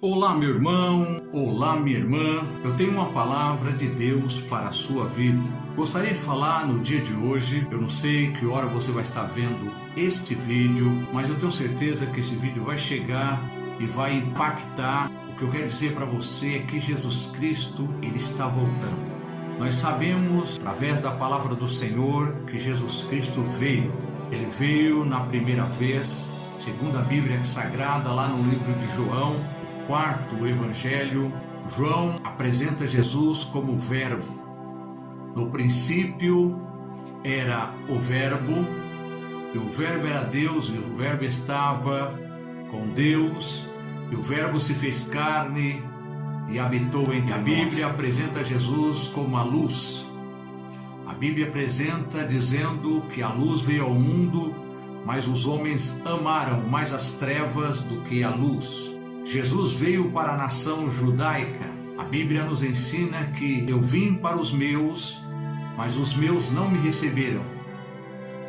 Olá, meu irmão, olá, minha irmã. Eu tenho uma palavra de Deus para a sua vida. Gostaria de falar no dia de hoje. Eu não sei que hora você vai estar vendo este vídeo, mas eu tenho certeza que esse vídeo vai chegar e vai impactar. O que eu quero dizer para você é que Jesus Cristo, Ele está voltando. Nós sabemos, através da palavra do Senhor, que Jesus Cristo veio. Ele veio na primeira vez, segundo a Bíblia Sagrada, lá no livro de João, quarto evangelho. João apresenta Jesus como Verbo. No princípio era o Verbo, e o Verbo era Deus, e o Verbo estava com Deus, e o Verbo se fez carne e habitou entre nós. A Bíblia apresenta Jesus como a luz. A Bíblia apresenta dizendo que a luz veio ao mundo, mas os homens amaram mais as trevas do que a luz. Jesus veio para a nação judaica. A Bíblia nos ensina que eu vim para os meus, mas os meus não me receberam.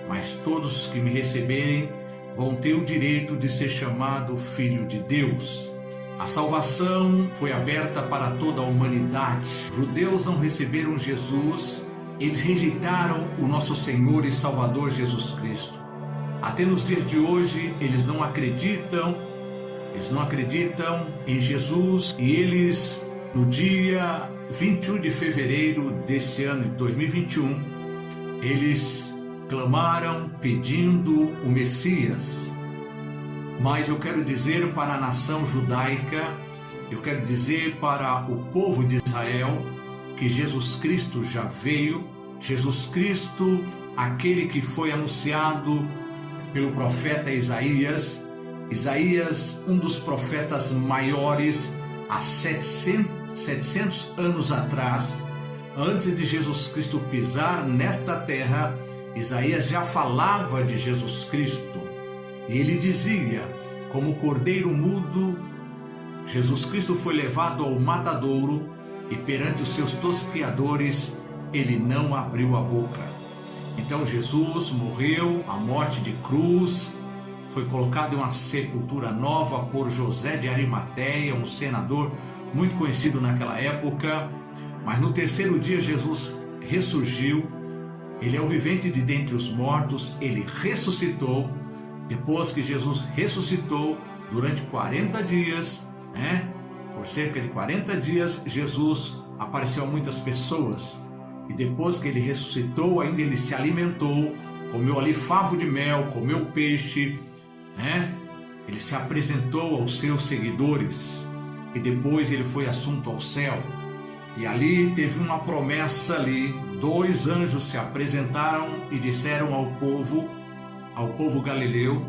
Mas todos que me receberem vão ter o direito de ser chamado filho de Deus. A salvação foi aberta para toda a humanidade. Os judeus não receberam Jesus, eles rejeitaram o nosso Senhor e Salvador Jesus Cristo. Até nos dias de hoje, eles não acreditam em Jesus, e eles, no dia 21 de fevereiro desse ano de 2021, eles clamaram pedindo o Messias. Mas eu quero dizer para a nação judaica, eu quero dizer para o povo de Israel, que Jesus Cristo já veio. Jesus Cristo, aquele que foi anunciado pelo profeta Isaías, um dos profetas maiores, há 700 anos atrás, antes de Jesus Cristo pisar nesta terra, Isaías já falava de Jesus Cristo. E ele dizia: como cordeiro mudo, Jesus Cristo foi levado ao matadouro, e perante os seus tosqueadores, ele não abriu a boca. Então Jesus morreu a morte de cruz, foi colocado em uma sepultura nova por José de Arimateia, um senador muito conhecido naquela época. Mas no terceiro dia Jesus ressurgiu. Ele é o vivente de dentre os mortos. Ele ressuscitou. Depois que Jesus ressuscitou, durante 40 dias, por cerca de 40 dias, Jesus apareceu a muitas pessoas. E depois que ele ressuscitou, ainda ele se alimentou, comeu ali favo de mel, comeu peixe, ele se apresentou aos seus seguidores, e depois ele foi assunto ao céu. E ali teve uma promessa ali. 2 anjos se apresentaram e disseram ao povo galileu,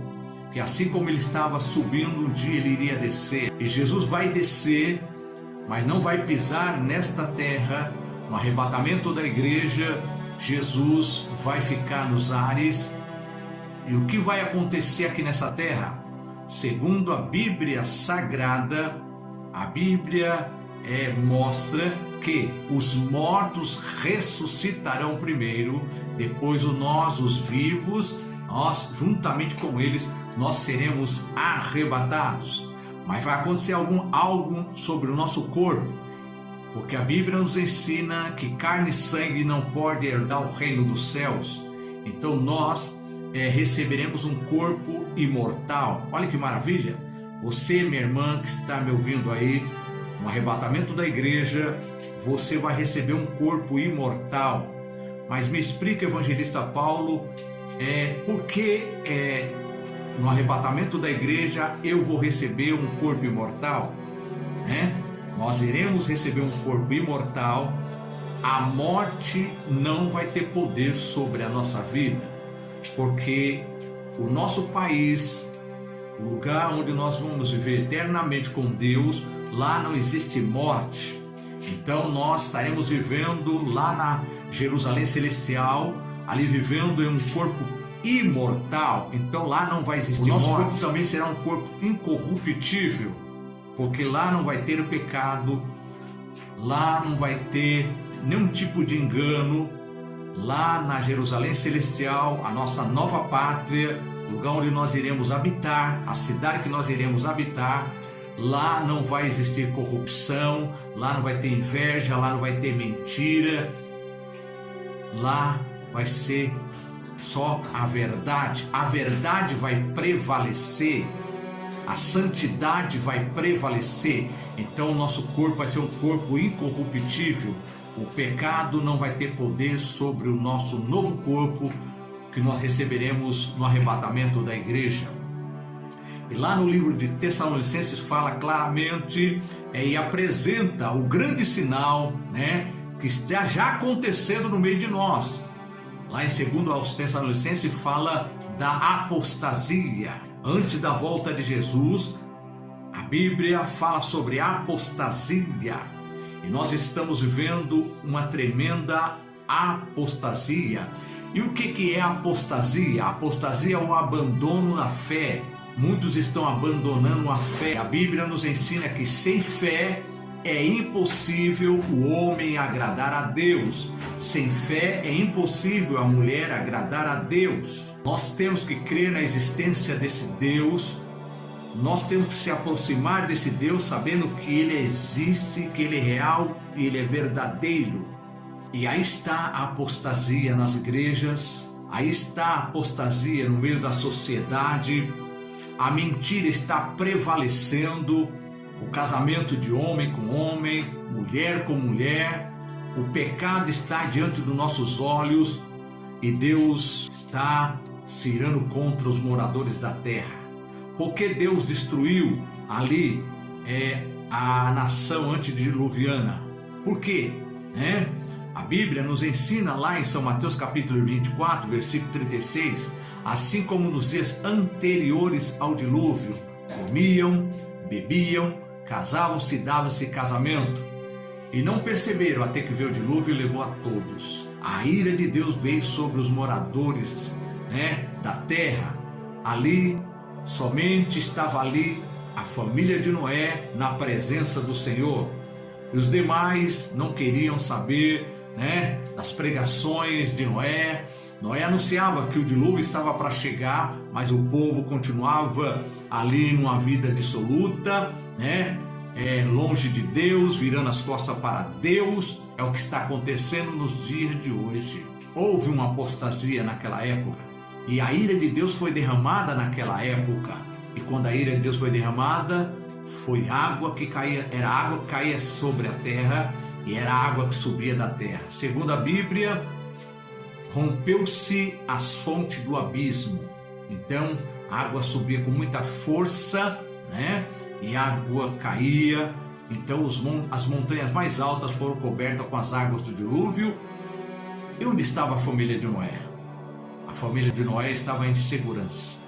que assim como ele estava subindo, um dia ele iria descer. E Jesus vai descer, mas não vai pisar nesta terra. No arrebatamento da igreja, Jesus vai ficar nos ares. E o que vai acontecer aqui nessa terra? Segundo a Bíblia Sagrada, a Bíblia mostra que os mortos ressuscitarão primeiro, depois nós, os vivos, nós juntamente com eles, nós seremos arrebatados. Mas vai acontecer algo sobre o nosso corpo, porque a Bíblia nos ensina que carne e sangue não pode herdar o reino dos céus. Então nós receberemos um corpo imortal. Olha que maravilha! Você, minha irmã, que está me ouvindo aí, no arrebatamento da igreja, você vai receber um corpo imortal. Mas me explica, evangelista Paulo, por que no arrebatamento da igreja eu vou receber um corpo imortal? Nós iremos receber um corpo imortal. A morte não vai ter poder sobre a nossa vida, porque o nosso país, o lugar onde nós vamos viver eternamente com Deus, lá não existe morte. Então nós estaremos vivendo lá na Jerusalém Celestial, ali vivendo em um corpo imortal. Então lá não vai existir morte. O nosso corpo também será um corpo incorruptível, porque lá não vai ter o pecado, lá não vai ter nenhum tipo de engano. Lá na Jerusalém Celestial, a nossa nova pátria, lugar onde nós iremos habitar, a cidade que nós iremos habitar, lá não vai existir corrupção, lá não vai ter inveja, lá não vai ter mentira, lá vai ser só a verdade vai prevalecer, a santidade vai prevalecer. Então o nosso corpo vai ser um corpo incorruptível, o pecado não vai ter poder sobre o nosso novo corpo que nós receberemos no arrebatamento da igreja. E lá no livro de Tessalonicenses fala claramente e apresenta o grande sinal, que está já acontecendo no meio de nós. Lá em 2 aos Tessalonicenses fala da apostasia. Antes da volta de Jesus, a Bíblia fala sobre apostasia. E nós estamos vivendo uma tremenda apostasia. E o que é apostasia? A apostasia é o abandono da fé. Muitos estão abandonando a fé. A Bíblia nos ensina que sem fé é impossível o homem agradar a Deus. Sem fé é impossível a mulher agradar a Deus. Nós temos que crer na existência desse Deus. Nós temos que se aproximar desse Deus sabendo que Ele existe, que Ele é real e Ele é verdadeiro. E aí está a apostasia nas igrejas, aí está a apostasia no meio da sociedade. A mentira está prevalecendo, o casamento de homem com homem, mulher com mulher, o pecado está diante dos nossos olhos e Deus está se irando contra os moradores da terra. Porque Deus destruiu ali a nação antediluviana? Por quê? A Bíblia nos ensina lá em São Mateus capítulo 24, versículo 36, assim como nos dias anteriores ao dilúvio, comiam, bebiam, casavam-se e davam-se casamento, e não perceberam até que veio o dilúvio e levou a todos. A ira de Deus veio sobre os moradores da terra. Ali, somente estava ali a família de Noé na presença do Senhor. E os demais não queriam saber das pregações de Noé. Noé anunciava que o dilúvio estava para chegar, mas o povo continuava ali numa vida dissoluta, longe de Deus, virando as costas para Deus. É o que está acontecendo nos dias de hoje. Houve uma apostasia naquela época e a ira de Deus foi derramada naquela época. E quando a ira de Deus foi derramada, foi água que caía, era água que caía sobre a terra e era água que subia da terra. Segundo a Bíblia, rompeu-se as fontes do abismo. Então a água subia com muita força, e a água caía. Então as montanhas mais altas foram cobertas com as águas do dilúvio. E onde estava a família de Noé? A família de Noé estava em segurança.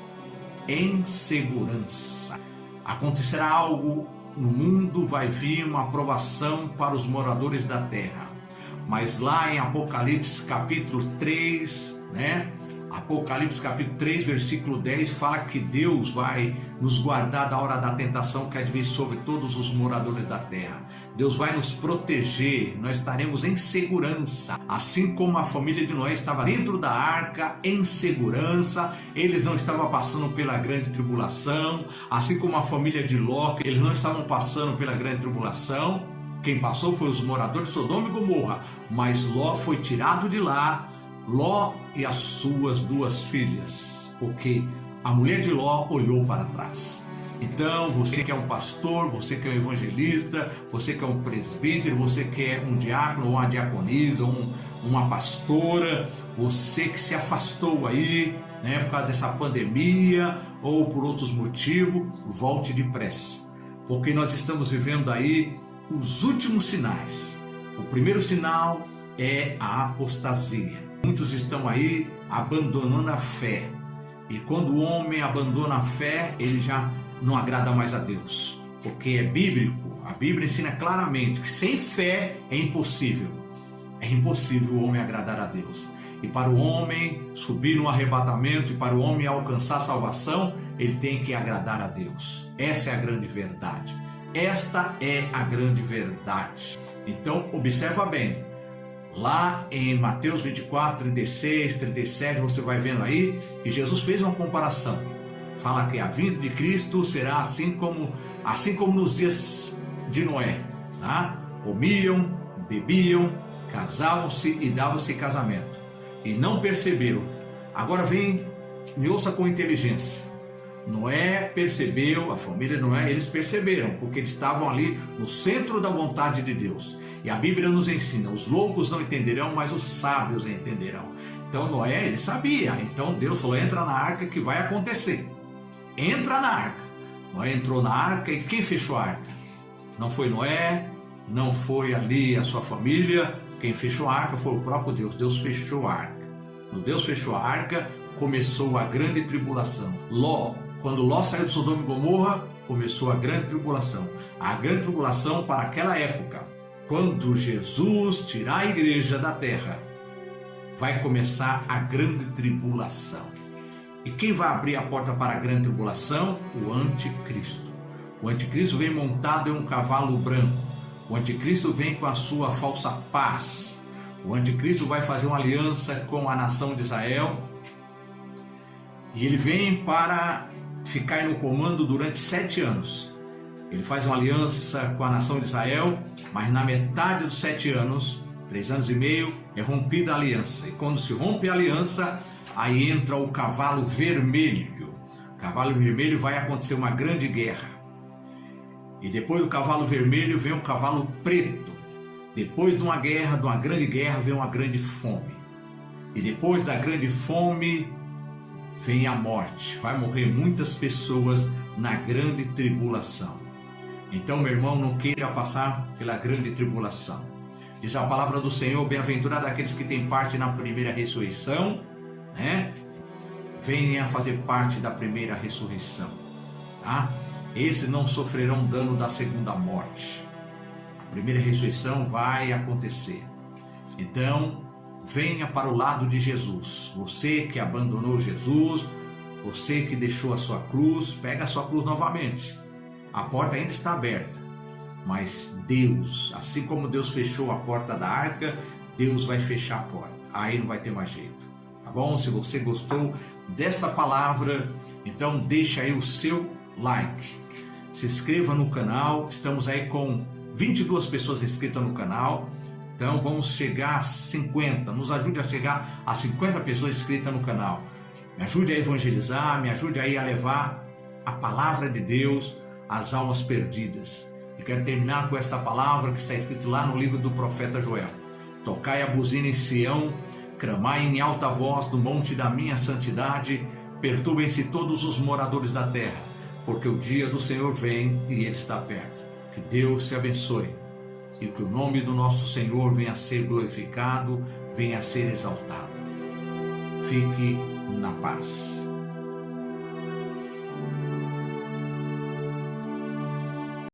Em segurança. Acontecerá algo no mundo, vai vir uma aprovação para os moradores da terra. Mas lá em Apocalipse capítulo 3, Apocalipse capítulo 3, versículo 10, fala que Deus vai nos guardar da hora da tentação que há de vir sobre todos os moradores da terra. Deus vai nos proteger, nós estaremos em segurança. Assim como a família de Noé estava dentro da arca, em segurança, eles não estavam passando pela grande tribulação. Assim como a família de Ló, eles não estavam passando pela grande tribulação. Quem passou foi os moradores de Sodoma e Gomorra, mas Ló foi tirado de lá, Ló e as suas 2 filhas, porque a mulher de Ló olhou para trás. Então, você que é um pastor, você que é um evangelista, você que é um presbítero, você que é um diácono ou uma diaconisa, uma pastora, você que se afastou aí, por causa dessa pandemia ou por outros motivos, volte depressa, porque nós estamos vivendo aí os últimos sinais. O primeiro sinal é a apostasia. Muitos estão aí abandonando a fé. E quando o homem abandona a fé, ele já não agrada mais a Deus. Porque é bíblico. A Bíblia ensina claramente que sem fé é impossível. É impossível o homem agradar a Deus. E para o homem subir no arrebatamento e para o homem alcançar a salvação, ele tem que agradar a Deus. Essa é a grande verdade. Esta é a grande verdade. Então, observa bem. Lá em Mateus 24, 36, 37, você vai vendo aí que Jesus fez uma comparação. Fala que a vinda de Cristo será assim como assim como nos dias de Noé, tá? Comiam, bebiam, casavam-se e davam-se em casamento, e não perceberam. Agora me ouça com inteligência. Noé percebeu, a família de Noé, eles perceberam, porque eles estavam ali no centro da vontade de Deus. E a Bíblia nos ensina, os loucos não entenderão, mas os sábios entenderão. Então Noé, ele sabia, então Deus falou, entra na arca que vai acontecer. Entra na arca. Noé entrou na arca, e quem fechou a arca? Não foi Noé, não foi ali a sua família, quem fechou a arca foi o próprio Deus. Deus fechou a arca. Quando Deus fechou a arca, começou a grande tribulação. Quando Ló saiu de Sodoma e Gomorra, começou a grande tribulação. A grande tribulação para aquela época, quando Jesus tirar a igreja da terra, vai começar a grande tribulação. E quem vai abrir a porta para a grande tribulação? O anticristo. O anticristo vem montado em um cavalo branco. O anticristo vem com a sua falsa paz. O anticristo vai fazer uma aliança com a nação de Israel. E ele vem para ficar no comando durante 7 anos. Ele faz uma aliança com a nação de Israel, mas na metade dos 7 anos, 3 anos e meio, é rompida a aliança. E quando se rompe a aliança, aí entra o cavalo vermelho. O cavalo vermelho vai acontecer uma grande guerra. E depois do cavalo vermelho vem um cavalo preto. Depois de uma guerra, de uma grande guerra, vem uma grande fome. E depois da grande fome, vem a morte. Vai morrer muitas pessoas na grande tribulação. Então, meu irmão, não queira passar pela grande tribulação. Diz a palavra do Senhor, bem-aventurado aqueles que têm parte na primeira ressurreição, né? Venham a fazer parte da primeira ressurreição, tá? Esses não sofrerão dano da segunda morte. A primeira ressurreição vai acontecer. Então, venha para o lado de Jesus. Você que abandonou Jesus, você que deixou a sua cruz, pega a sua cruz novamente. A porta ainda está aberta, mas Deus, assim como Deus fechou a porta da arca, Deus vai fechar a porta. Aí não vai ter mais jeito. Tá bom? Se você gostou desta palavra, então deixa aí o seu like. Se inscreva no canal. Estamos aí com 22 pessoas inscritas no canal. Então vamos chegar a 50, nos ajude a chegar a 50 pessoas inscritas no canal. Me ajude a evangelizar, me ajude aí a levar a palavra de Deus às almas perdidas. E quero terminar com esta palavra que está escrita lá no livro do profeta Joel. Tocai a buzina em Sião, clamai em alta voz no monte da minha santidade, perturbem-se todos os moradores da terra, porque o dia do Senhor vem e ele está perto. Que Deus te abençoe. E que o nome do nosso Senhor venha a ser glorificado, venha a ser exaltado. Fique na paz.